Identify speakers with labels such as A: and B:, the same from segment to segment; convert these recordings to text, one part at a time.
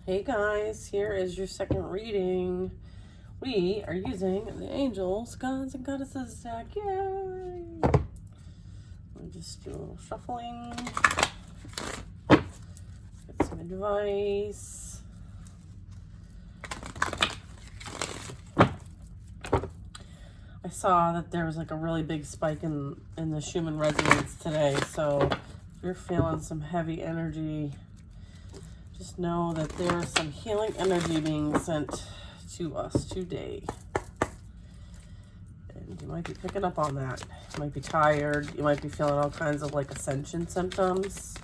A: Hey guys, here is your second reading. We are using the Angels, Gods, and Goddesses deck. Yay! Let me just do a little shuffling. Get some advice. I saw that there was like a really big spike in the Schumann resonance today, so if you're feeling some heavy energy, just know that there's some healing energy being sent to us today. And you might be picking up on that. You might be tired. You might be feeling all kinds of like ascension symptoms.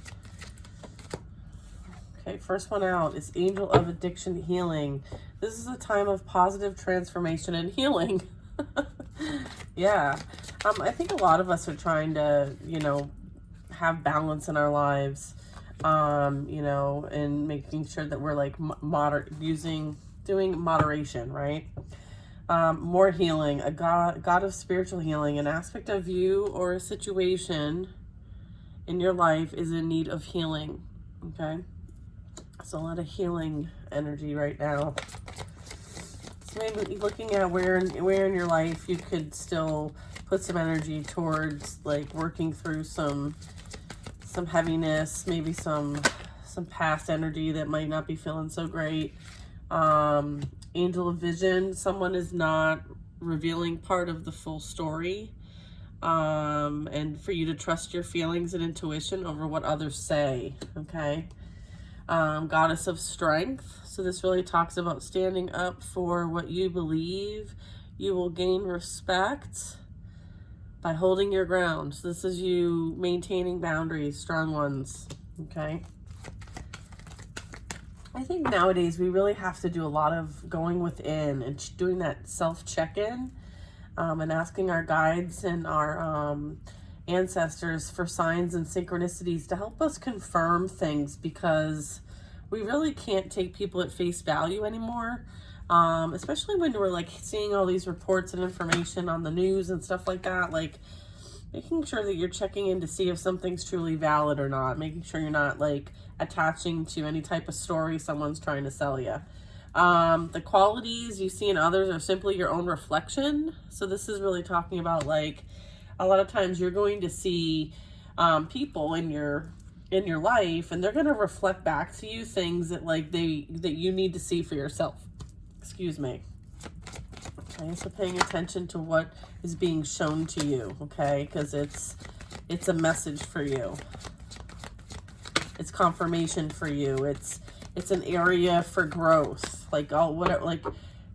A: Okay, first one out is Angel of Addiction Healing. This is a time of positive transformation and healing. Yeah. I think a lot of us are trying to, have balance in our lives. And making sure that we're like doing moderation, right? More healing, a God of spiritual healing, an aspect of you or a situation in your life is in need of healing. Okay, so a lot of healing energy right now. So maybe looking at where in your life you could still put some energy towards like working through some heaviness, maybe some past energy that might not be feeling so great. Angel of Vision, someone is not revealing part of the full story. And for you to trust your feelings and intuition over what others say, okay? Goddess of Strength. So this really talks about standing up for what you believe. You will gain respect by holding your ground. So this is you maintaining boundaries, strong ones, okay? I think nowadays we really have to do a lot of going within and doing that self-check-in and asking our guides and our ancestors for signs and synchronicities to help us confirm things, because we really can't take people at face value anymore. Especially when we're like seeing all these reports and information on the news and stuff like that, like making sure that you're checking in to see if something's truly valid or not, making sure you're not like attaching to any type of story someone's trying to sell you. The qualities you see in others are simply your own reflection. So this is really talking about like a lot of times you're going to see people in your life, and they're going to reflect back to you things that like that you need to see for yourself. Excuse me. Okay, so paying attention to what is being shown to you, okay? Because it's a message for you. It's confirmation for you. It's an area for growth. Like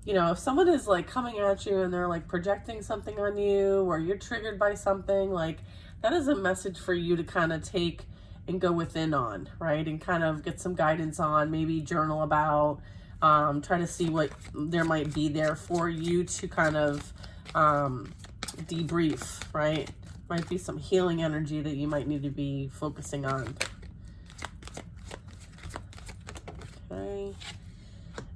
A: if someone is like coming at you and they're like projecting something on you, or you're triggered by something, like that is a message for you to kind of take and go within on, right? And kind of get some guidance on, maybe journal about. Try to see what there might be there for you to kind of debrief, right? Might be some healing energy that you might need to be focusing on. Okay.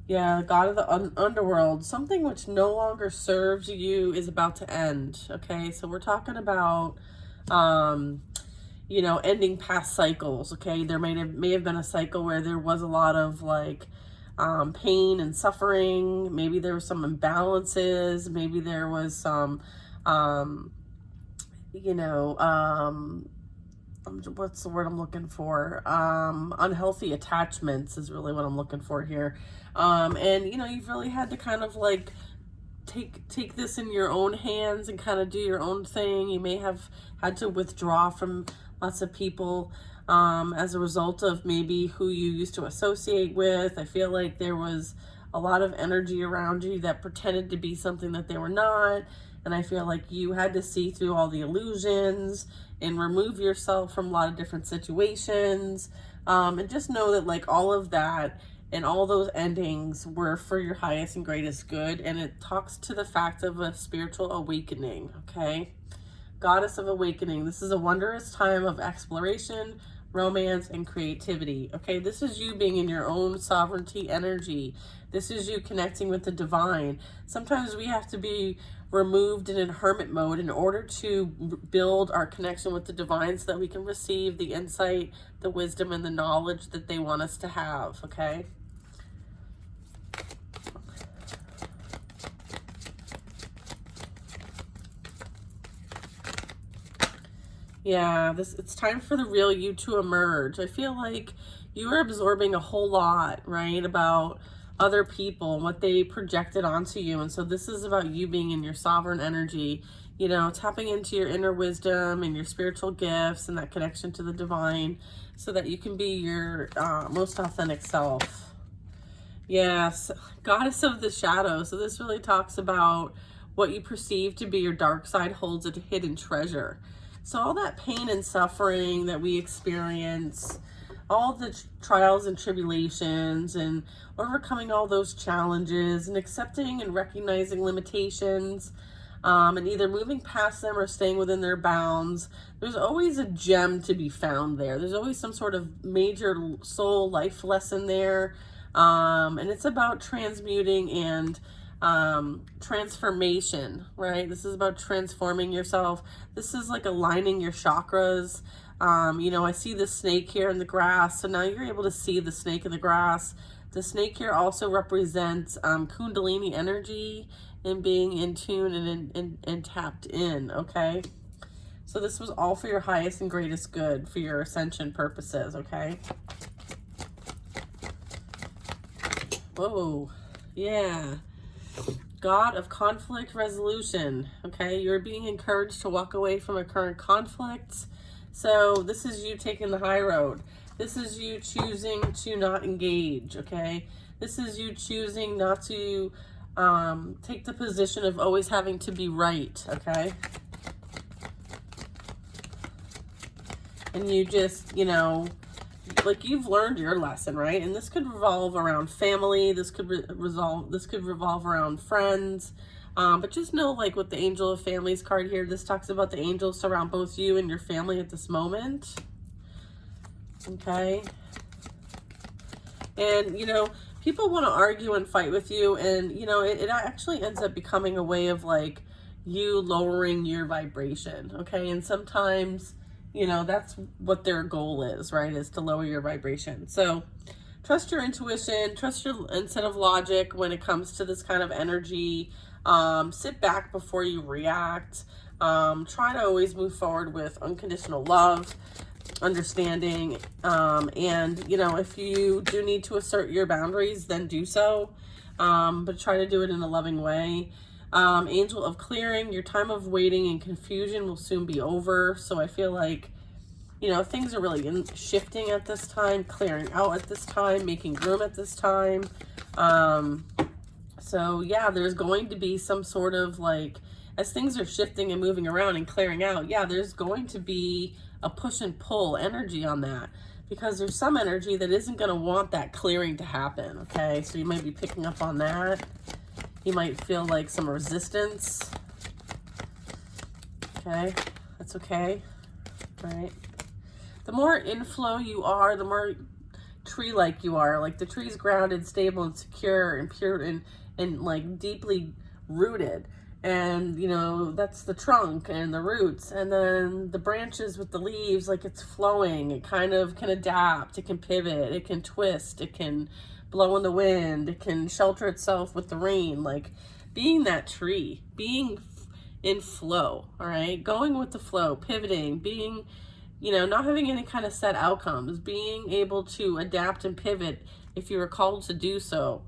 A: Yeah, God of the underworld, something which no longer serves you is about to end. Okay, so we're talking about ending past cycles. Okay, there may have been a cycle where there was a lot of like pain and suffering. Maybe there were some imbalances. Maybe there was some, what's the word I'm looking for? Unhealthy attachments is really what I'm looking for here. And you've really had to kind of like take this in your own hands and kind of do your own thing. You may have had to withdraw from lots of people as a result of maybe who you used to associate with. I feel like there was a lot of energy around you that pretended to be something that they were not. And I feel like you had to see through all the illusions and remove yourself from a lot of different situations. And just know that like all of that and all those endings were for your highest and greatest good. And it talks to the fact of a spiritual awakening, okay? Goddess of Awakening. This is a wondrous time of exploration, romance, and creativity. Okay, this is you being in your own sovereignty energy. This is you connecting with the divine. Sometimes we have to be removed and in hermit mode in order to build our connection with the divine so that we can receive the insight, the wisdom, and the knowledge that they want us to have, okay? Yeah, it's time for the real you to emerge. I feel like you are absorbing a whole lot, right, about other people and what they projected onto you. And so this is about you being in your sovereign energy, you know, tapping into your inner wisdom and your spiritual gifts and that connection to the divine so that you can be your most authentic self. Yes, goddess of the shadow. So this really talks about what you perceive to be your dark side holds a hidden treasure. So all that pain and suffering that we experience, all the trials and tribulations and overcoming all those challenges and accepting and recognizing limitations, and either moving past them or staying within their bounds, there's always a gem to be found there. There's always some sort of major soul life lesson there. And it's about transmuting and transformation, right? This is about transforming yourself. This is like aligning your chakras. You know, I see the snake here in the grass, so now you're able to see the snake in the grass. The snake here also represents Kundalini energy and being in tune and tapped in, okay? So this was all for your highest and greatest good, for your ascension purposes, okay? Whoa, yeah. God of conflict resolution, okay? You're being encouraged to walk away from a current conflict. So this is you taking the high road. This is you choosing to not engage, okay? This is you choosing not to take the position of always having to be right, okay? And you just, you know, like you've learned your lesson, right? And this could revolve around family. This could revolve around friends. But just know, like with the Angel of Families card here, this talks about the angels surround both you and your family at this moment. Okay. And, you know, people want to argue and fight with you. And, you know, it actually ends up becoming a way of like you lowering your vibration. Okay. And sometimes, you know, that's what their goal is, right? Is to lower your vibration. So trust your intuition, trust your instead of logic when it comes to this kind of energy. Sit back before you react. Try to always move forward with unconditional love, understanding, and, you know, if you do need to assert your boundaries, then do so, but try to do it in a loving way. Angel of clearing, your time of waiting and confusion will soon be over. So I feel like, you know, things are really shifting at this time, clearing out at this time, making room at this time. So yeah, there's going to be some sort of like, as things are shifting and moving around and clearing out, yeah, there's going to be a push and pull energy on that, because there's some energy that isn't going to want that clearing to happen, okay? So you might be picking up on that. You might feel like some resistance. Okay, that's okay. All right. The more inflow you are, the more tree-like you are. Like the tree's grounded, stable, and secure, and pure, and like deeply rooted. And, you know, that's the trunk and the roots. And then the branches with the leaves, like it's flowing. It kind of can adapt. It can pivot. It can twist. It can blow in the wind. It can shelter itself with the rain. Like being that tree, being in flow, all right? Going with the flow, pivoting, being, you know, not having any kind of set outcomes, being able to adapt and pivot if you are called to do so.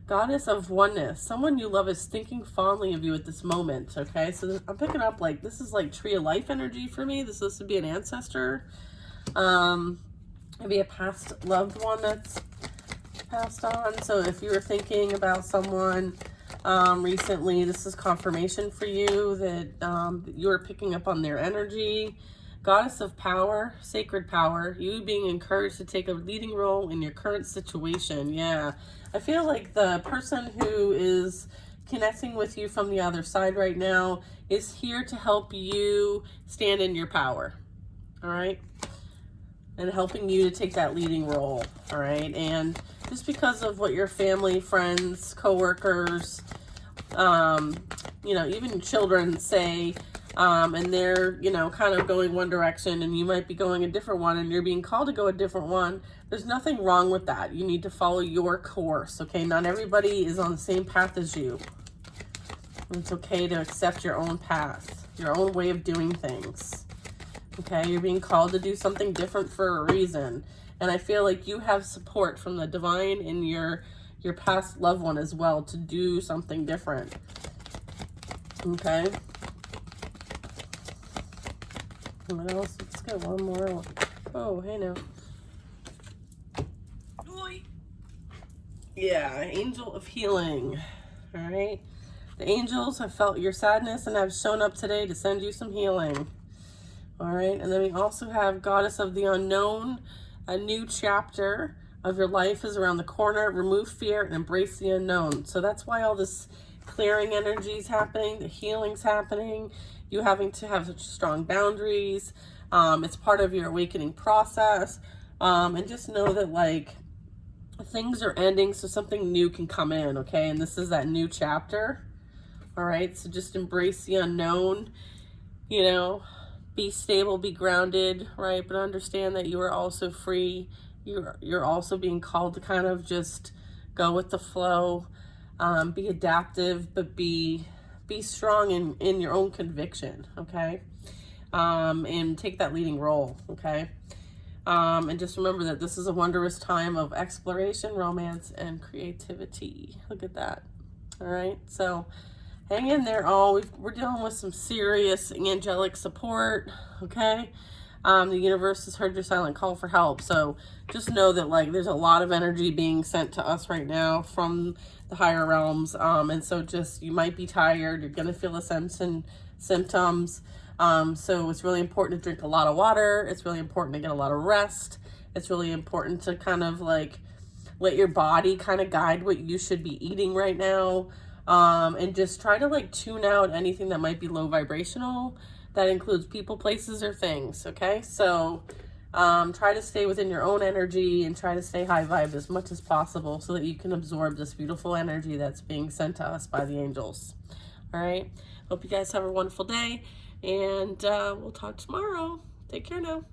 A: Goddess of oneness, someone you love is thinking fondly of you at this moment, okay? So I'm picking up like, this is like tree of life energy for me. This is to be an ancestor, maybe a past loved one that's passed on. So if you were thinking about someone recently, this is confirmation for you that you're picking up on their energy. Goddess of power, sacred power, you being encouraged to take a leading role in your current situation. Yeah, I feel like the person who is connecting with you from the other side right now is here to help you stand in your power, all right? And helping you to take that leading role, all right? And just because of what your family, friends, coworkers, you know, even children say, and they're, you know, kind of going one direction and you might be going a different one and you're being called to go a different one. There's nothing wrong with that. You need to follow your course, okay? Not everybody is on the same path as you. It's okay to accept your own path, your own way of doing things. Okay, you're being called to do something different for a reason. And I feel like you have support from the divine and your past loved one as well to do something different. Okay. What else? Let's get one more. Oh, hey now. Yeah, Angel of Healing. All right. The angels have felt your sadness and have shown up today to send you some healing. All right. And then we also have Goddess of the Unknown. A new chapter of your life is around the corner. Remove fear and embrace the unknown. So that's why all this clearing energy is happening. The healing's happening. You having to have such strong boundaries. It's part of your awakening process. And just know that, like, things are ending so something new can come in, okay? And this is that new chapter. All right, so just embrace the unknown, you know, be stable, be grounded, right? But understand that you are also free. You're also being called to kind of just go with the flow, be adaptive, but be strong in your own conviction, okay? And take that leading role, okay? And just remember that this is a wondrous time of exploration, romance, and creativity. Look at that. All right, so hang in there, all. We're dealing with some serious angelic support, okay? The universe has heard your silent call for help. So just know that, like, there's a lot of energy being sent to us right now from the higher realms. And so just, you might be tired. You're going to feel the symptoms. So it's really important to drink a lot of water. It's really important to get a lot of rest. It's really important to kind of, like, let your body kind of guide what you should be eating right now. And just try to, like, tune out anything that might be low vibrational. That includes people, places, or things, okay? So try to stay within your own energy and try to stay high vibe as much as possible so that you can absorb this beautiful energy that's being sent to us by the angels. All right? Hope you guys have a wonderful day, and we'll talk tomorrow. Take care now.